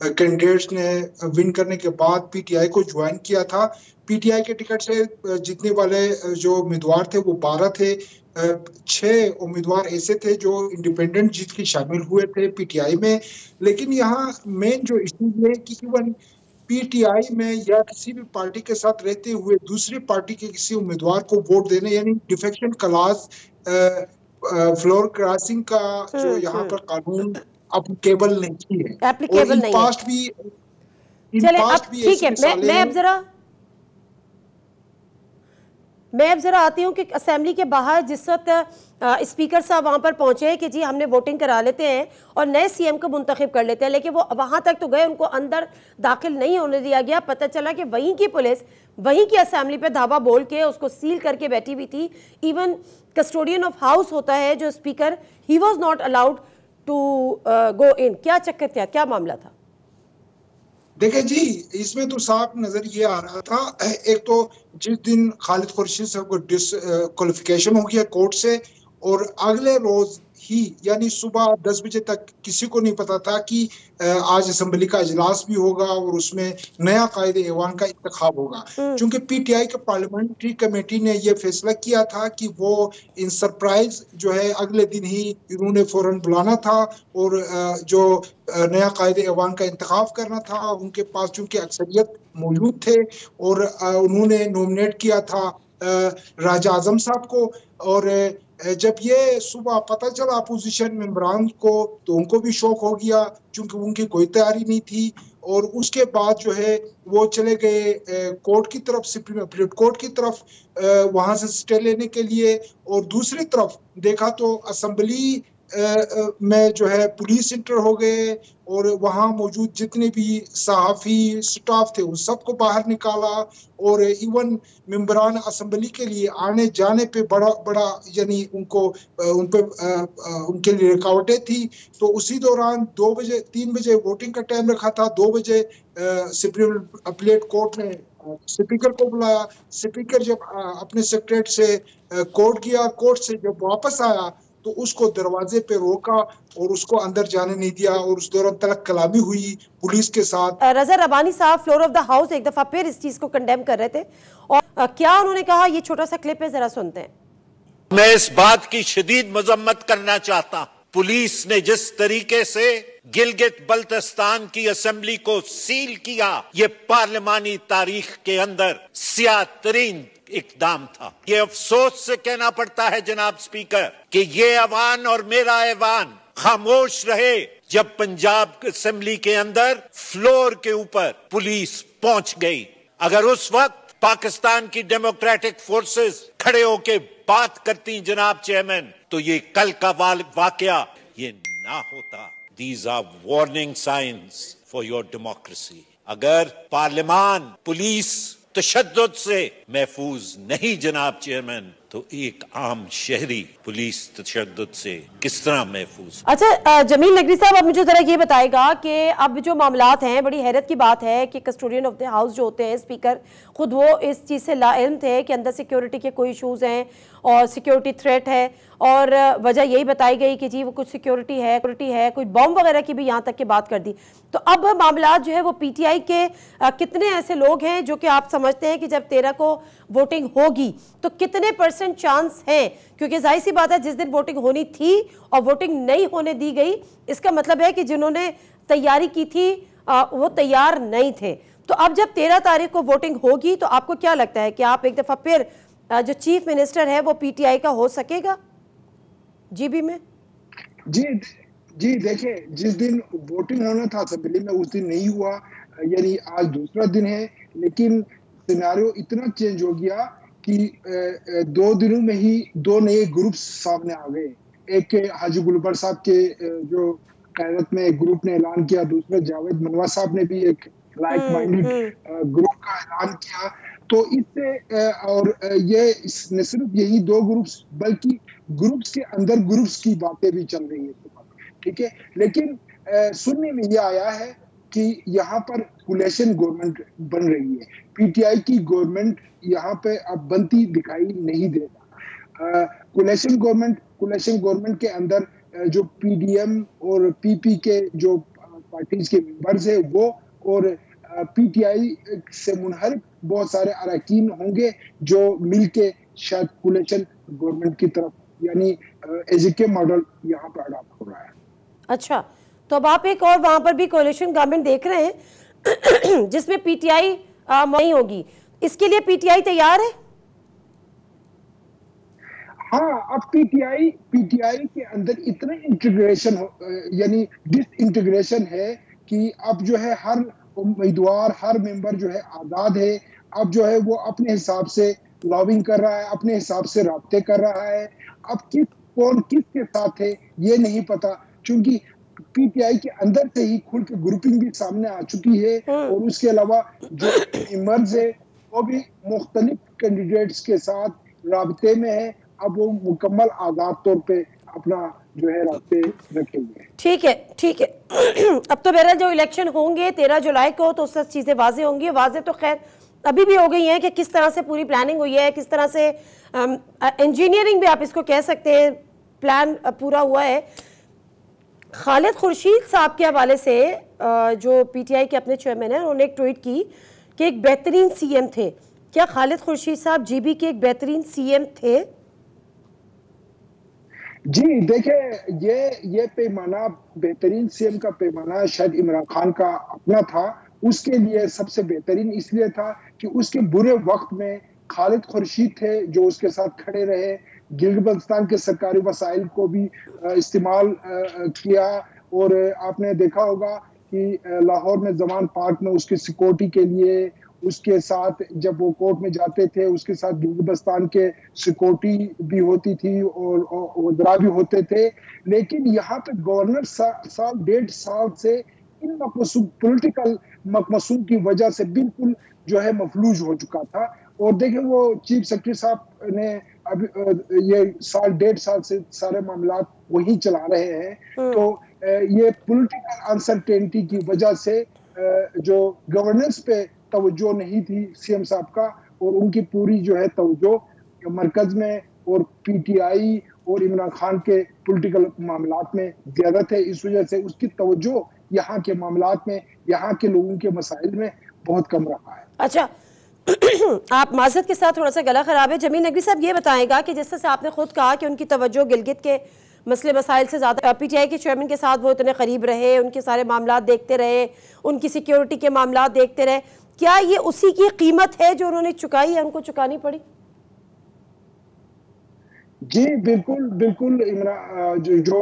G: कैंडिडेट्स ने विन करने के बाद PTI को ज्वाइन किया था, PTI के टिकट से जीतने वाले जो उम्मीदवार थे वो 12 थे। 6 उम्मीदवार ऐसे थे जो इंडिपेंडेंट जीत के शामिल हुए थे PTI में। लेकिन यहाँ मेन जो इशू है कि इवन PTI में या किसी भी पार्टी के साथ रहते हुए दूसरी पार्टी के किसी उम्मीदवार को वोट देने, यानी डिफेक्शन क्लास फ्लोर क्रॉसिंग का जो यहाँ पर कानून एप्लीकेबल नहीं है।
A: एप्लीकेबल नहीं है। चले अब ठीक है, मैं अब जरा आती हूँ कि असेंबली के बाहर जिस वक्त स्पीकर साहब वहाँ पर पहुँचे कि जी हमने वोटिंग करा लेते हैं और नए CM को मुंतखब कर लेते हैं, लेकिन वो वहाँ तक तो गए, उनको अंदर दाखिल नहीं होने दिया गया। पता चला कि वहीं की पुलिस वहीं की असेंबली पे धावा बोल के उसको सील करके बैठी हुई थी। इवन कस्टोडियन ऑफ हाउस होता है जो speaker, he was not allowed to go in. क्या चक्कर था, क्या मामला था?
G: देखिए जी, इसमें तो साफ नजर ये आ रहा था, एक तो जिस दिन खालिद खुर्शीद साहब को डिस्क्वालिफिकेशन हो गया कोर्ट से, और अगले रोज ही यानी सुबह 10 बजे तक किसी को नहीं पता था कि आज असेंबली का इजलास भी होगा और उसमें नया कायदे ऐवान का इंतखाब होगा। क्योंकि PTI के पार्लियामेंट्री कमेटी ने यह फैसला किया था कि वो इन सरप्राइज जो है अगले दिन ही इन्होंने फौरन बुलाना था और जो नया कायदे ऐवान का इंतखाब करना था। उनके पास चूंकि अक्सरियत मौजूद थे और उन्होंने नॉमिनेट किया था राजा आजम साहब को, और जब ये सुबह पता चला अपोजिशन मेंबरान को तो उनको भी शौक हो गया क्योंकि उनकी कोई तैयारी नहीं थी। और उसके बाद जो है वो चले गए कोर्ट की तरफ, सुप्रीम अपीलेट कोर्ट की तरफ, वहां से स्टे लेने के लिए। और दूसरी तरफ देखा तो असेंबली में जो है पुलिस इंटर हो गए और वहाँ मौजूद जितने भी सहाफ़ी स्टाफ थे उन सबको बाहर निकाला और इवन मेंबरान असेंबली के लिए आने जाने पे बड़ा यानी उनके लिए रुकावटें थी। तो उसी दौरान 3 बजे वोटिंग का टाइम रखा था। 2 बजे सुप्रीम अपीलेट कोर्ट ने स्पीकर को बुलाया। स्पीकर जब अपने सेक्रेटरीट से कोर्ट गया, कोर्ट से जब वापस आया तो उसको दरवाजे पे रोका और उसको अंदर जाने नहीं दिया और उस दौरान तलक कलामी हुई पुलिस के साथ।
A: रजा रबानी साहब फ्लोर ऑफ द हाउस एक दफा फिर इस चीज को कंडेम कर रहे थे और क्या उन्होंने कहा, ये छोटा सा क्लिप है, जरा सुनते हैं।
H: मैं इस बात की शदीद मजम्मत करना चाहता, पुलिस ने जिस तरीके से गिलगित बल्तिस्तान की असेंबली को सील किया, ये पार्लिमानी तारीख के अंदर सियाह तरीन इकदाम था। ये अफसोस से कहना पड़ता है जनाब स्पीकर कि ये ऐवान और मेरा ऐवान खामोश रहे जब पंजाब असेंबली के अंदर फ्लोर के ऊपर पुलिस पहुंच गई। अगर उस वक्त पाकिस्तान की डेमोक्रेटिक फोर्सेस खड़े होके बात करती जनाब चेयरमैन, तो ये कल का वाकया ये ना होता। These are warning signs for your democracy. अगर पार्लियामान पुलिस तशद्दुद से महफूज नहीं जनाब चेयरमैन, तो एक आम शहरी पुलिस तशद्दुद से किस तरह महफूज?
A: अच्छा जमील नगरी साहब, अब मुझे जरा ये बताएगा कि अब जो मामलात हैं, बड़ी हैरत की बात है कि कस्टोडियन ऑफ द हाउस जो होते हैं स्पीकर, खुद वो इस चीज़ से लाइल्म थे कि अंदर सिक्योरिटी के कोई इशूज़ हैं और सिक्योरिटी थ्रेट है, और वजह यही बताई गई कि जी वो कुछ सिक्योरिटी है, कोई बॉम्ब वगैरह की भी यहाँ तक की बात कर दी। तो अब मामलात जो है वो पीटीआई के कितने ऐसे लोग हैं जो कि आप समझते हैं कि जब 13 को वोटिंग होगी तो कितने % चांस हैं? क्योंकि जाहिर सी बात है जिस दिन वोटिंग होनी थी और वोटिंग नहीं होने दी गई, इसका मतलब है कि जिन्होंने तैयारी की थी वो तैयार नहीं थे। तो अब जब 13 तारीख को वोटिंग होगी तो आपको क्या लगता है कि आप एक दफ़ा फिर जो चीफ मिनिस्टर है वो पीटीआई का हो सकेगा जीबी में?
G: जी देखिए, जिस दिन वोटिंग होना था असेंबली में उस दिन नहीं हुआ, यानी आज दूसरा दिन है, लेकिन सिनेरियो इतना चेंज हो गया कि 2 दिनों में ही 2 नए ग्रुप सामने आ गए। एक हाजी गुलबर साहब के जो क़यादत में एक ग्रुप ने ऐलान किया, दूसरे जावेद मनवा साहब ने भी एक लाइक माइंडेड ग्रुप का ऐलान किया। तो इससे और ये न सिर्फ यही 2 ग्रुप्स बल्कि ग्रुप्स के अंदर ग्रुप्स की बातें भी चल रही है, ठीक है। लेकिन सुनने में यह आया है कि यहाँ पर कोलिशन गवर्नमेंट बन रही है, पीटीआई की गवर्नमेंट यहाँ पे अब बनती दिखाई नहीं देता। कोलिशन गवर्नमेंट के अंदर जो पीडीएम और पीपी के जो पार्टीज के मेंबर्स है वो और पीटीआई से मुनहरिफ बहुत सारे अरकान होंगे जो मिलके शायद कोलिशन गवर्नमेंट की तरफ, यानी एजीके मॉडल यहाँ पर अडॉप्ट हो रहा है।
A: अच्छा, तो अब आप एक और वहां पर भी कोलिशन गवर्नमेंट देख रहे हैं जिसमें पीटीआई नहीं होगी, इसके लिए पीटीआई तैयार है?
G: हाँ, अब पीटीआई के अंदर इतना इंटीग्रेशन यानी डिसइंटीग्रेशन है कि अब जो है हर उम्मीदवार, हर मेंबर जो है आज़ाद है। अब जो है वो अपने हिसाब से लॉबिंग कर रहा है, अपने हिसाब से राब्ते कर रहा है। अब कौन किसके साथ है ये नहीं पता, क्योंकि पीटीआई के अंदर से ही खुल के ग्रुपिंग भी सामने आ चुकी है और उसके अलावा जो मेंबर्स है वो भी मुख्तलिफ कैंडिडेट्स के साथ राब्ते में है। अब वो मुकम्मल आज़ाद तौर पे अपना जो है रास्ते रखेंगे। ठीक है
A: अब तो बहरहाल जो इलेक्शन होंगे 13 जुलाई को तो सब चीज़ें वाजे होंगी। वाजे तो खैर अभी भी हो गई हैं कि किस तरह से पूरी प्लानिंग हुई है, किस तरह से इंजीनियरिंग भी आप इसको कह सकते हैं, प्लान पूरा हुआ है। खालिद खुर्शीद साहब के हवाले से जो पीटीआई के अपने चेयरमैन हैं, उन्होंने एक ट्वीट की कि एक बेहतरीन सीएम थे। क्या खालिद खुर्शीद साहब जीबी के एक बेहतरीन सीएम थे?
G: जी देखिए, ये पैमाना, बेहतरीन सीएम का पैमाना शायद इमरान खान का अपना था। उसके लिए सबसे बेहतरीन इसलिए था कि उसके बुरे वक्त में खालिद खुर्शीद थे जो उसके साथ खड़े रहे, गिलगित-बल्तिस्तान के सरकारी वसाइल को भी इस्तेमाल किया। और आपने देखा होगा कि लाहौर में जमान पार्क में उसकी सिक्योरिटी के लिए, उसके साथ जब वो कोर्ट में जाते थे उसके साथ गिलगित-बल्तिस्तान के सिक्योरिटी भी होती थी और वज़रा भी होते थे। लेकिन यहाँ पे गवर्नर 1.5 साल से इन पॉलिटिकल मकमसूम की वजह से बिल्कुल जो है मफलूज हो चुका था। और देखिए वो चीफ सेक्रेटरी साहब ने अभी ये 1.5 साल से सारे मामला वही चला रहे हैं। तो ये पॉलिटिकल अनसर्टेनिटी की वजह से जो गवर्नेंस पे तवज्जो नहीं थी सीएम साहब का, और उनकी पूरी जो है तवज्जो मरकज में और पीटीआई और इमरान खान के पॉलिटिकल मामलात में ज्यादा थे। इस वजह से उसकी तवज्जो यहाँ के मामलात में, यहाँ के लोगों के मसाइल में बहुत कम रहा है।
A: अच्छा आप माजरत के साथ थोड़ा सा गला खराब है। जमील नगरी साहब ये बताएगा कि जिस तरह से आपने खुद कहा कि उनकी तवज्जो गिलगित के मसले मसाइल से ज़्यादा पीटीआई के चेयरमैन के साथ वो इतने करीब रहे, उनके सारे मामला देखते रहे, उनकी सिक्योरिटी के मामला देखते रहे, क्या ये उसी की कीमत है जो उन्होंने चुकाई है, उनको चुकानी पड़ी?
G: जी बिल्कुल इमरान जो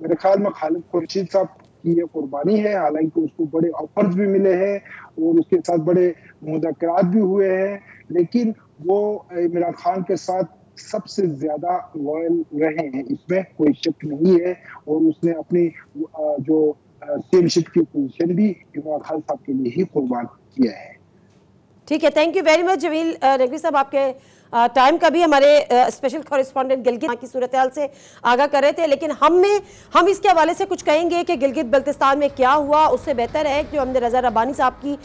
G: मेरे ख्याल में खालिद खुर्शीद साहब की ये कुर्बानी है। हालांकि उसको बड़े ऑफर्स भी मिले हैं और उसके साथ बड़े मुज़ाकरात भी हुए हैं, लेकिन वो इमरान खान के साथ सबसे ज्यादा लॉयल रहे हैं, इसमें कोई शक नहीं है। और उसने अपनी जो चीफशिप की पोजीशन भी इमरान खान साहब के लिए ही कुर्बान किया है।
A: ठीक है, thank you very much Jameel Naqvi साहब, आपके टाइम का भी हमारे स्पेशल कॉरेस्पॉन्डेंट गिलगित की सूरत हाल से आगाह कर रहे थे, लेकिन हम इसके हवाले से कुछ कहेंगे कि गिलगित बल्तिस्तान में क्या हुआ। उससे बेहतर है कि हमने रजा रब्बानी साहब की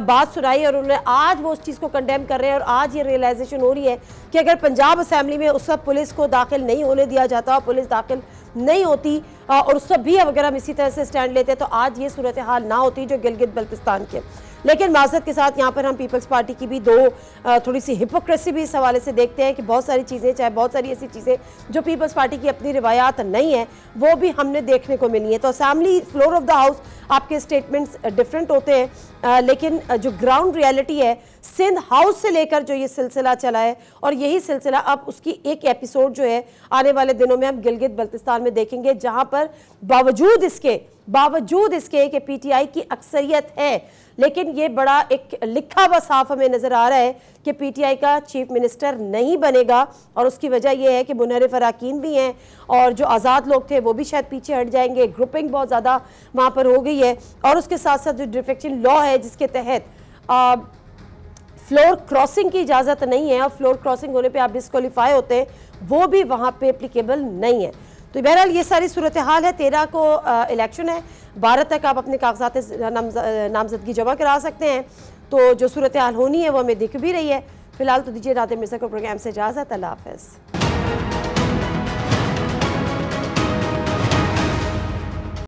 A: बात सुनाई और उन्होंने आज वो उस चीज़ को कंडेम कर रहे हैं और आज ये रियलाइजेशन हो रही है कि अगर पंजाब असम्बली में उस वक्त पुलिस को दाखिल नहीं होने दिया जाता, पुलिस दाखिल नहीं होती और उस सब भी अगर हम इसी तरह से स्टैंड लेते तो आज ये सूरत हाल ना होती जो गिलगित बल्तिस्तान के। लेकिन माज़रत के साथ यहाँ पर हम पीपल्स पार्टी की भी थोड़ी सी हिपोक्रेसी भी इस हवाले से देखते हैं कि बहुत सारी चीज़ें, चाहे बहुत सारी ऐसी चीज़ें जो पीपल्स पार्टी की अपनी रिवायात नहीं है, वो भी हमने देखने को मिली है। तो assembly floor of the house आपके स्टेटमेंट्स डिफरेंट होते हैं, लेकिन जो ग्राउंड रियलिटी है सिंध हाउस से लेकर जो ये सिलसिला चला है और यही सिलसिला अब उसकी एक एपिसोड जो है आने वाले दिनों में हम गिलगित बल्तिस्तान में देखेंगे, जहाँ पर बावजूद इसके कि पीटीआई की अक्सरियत है, लेकिन ये बड़ा एक लिखा व साफ हमें नजर आ रहा है कि पीटीआई का चीफ मिनिस्टर नहीं बनेगा। और उसकी वजह यह है कि मुनहरिफ अराकीन भी हैं और जो आज़ाद लोग थे वो भी शायद पीछे हट जाएंगे, ग्रुपिंग बहुत ज़्यादा वहाँ पर हो गई है। और उसके साथ साथ जो डिफेक्शन लॉ है जिसके तहत फ्लोर क्रॉसिंग की इजाज़त नहीं है और फ्लोर क्रॉसिंग होने पर आप डिस्क्वालीफाई होते हैं, वो भी वहाँ पर एप्लीकेबल नहीं है। तो बहरहाल ये सारी सूरत हाल है। 13 को इलेक्शन है, 12 तक आप अपने कागजात नामजदगी जमा करा सकते हैं। तो जो सूरत हाल होनी है वो हमें दिख भी रही है। फिलहाल तो दीजिए नाते मिर्ज़ा को प्रोग्राम से इजाज़त। अल्लाह हाफ़िज़।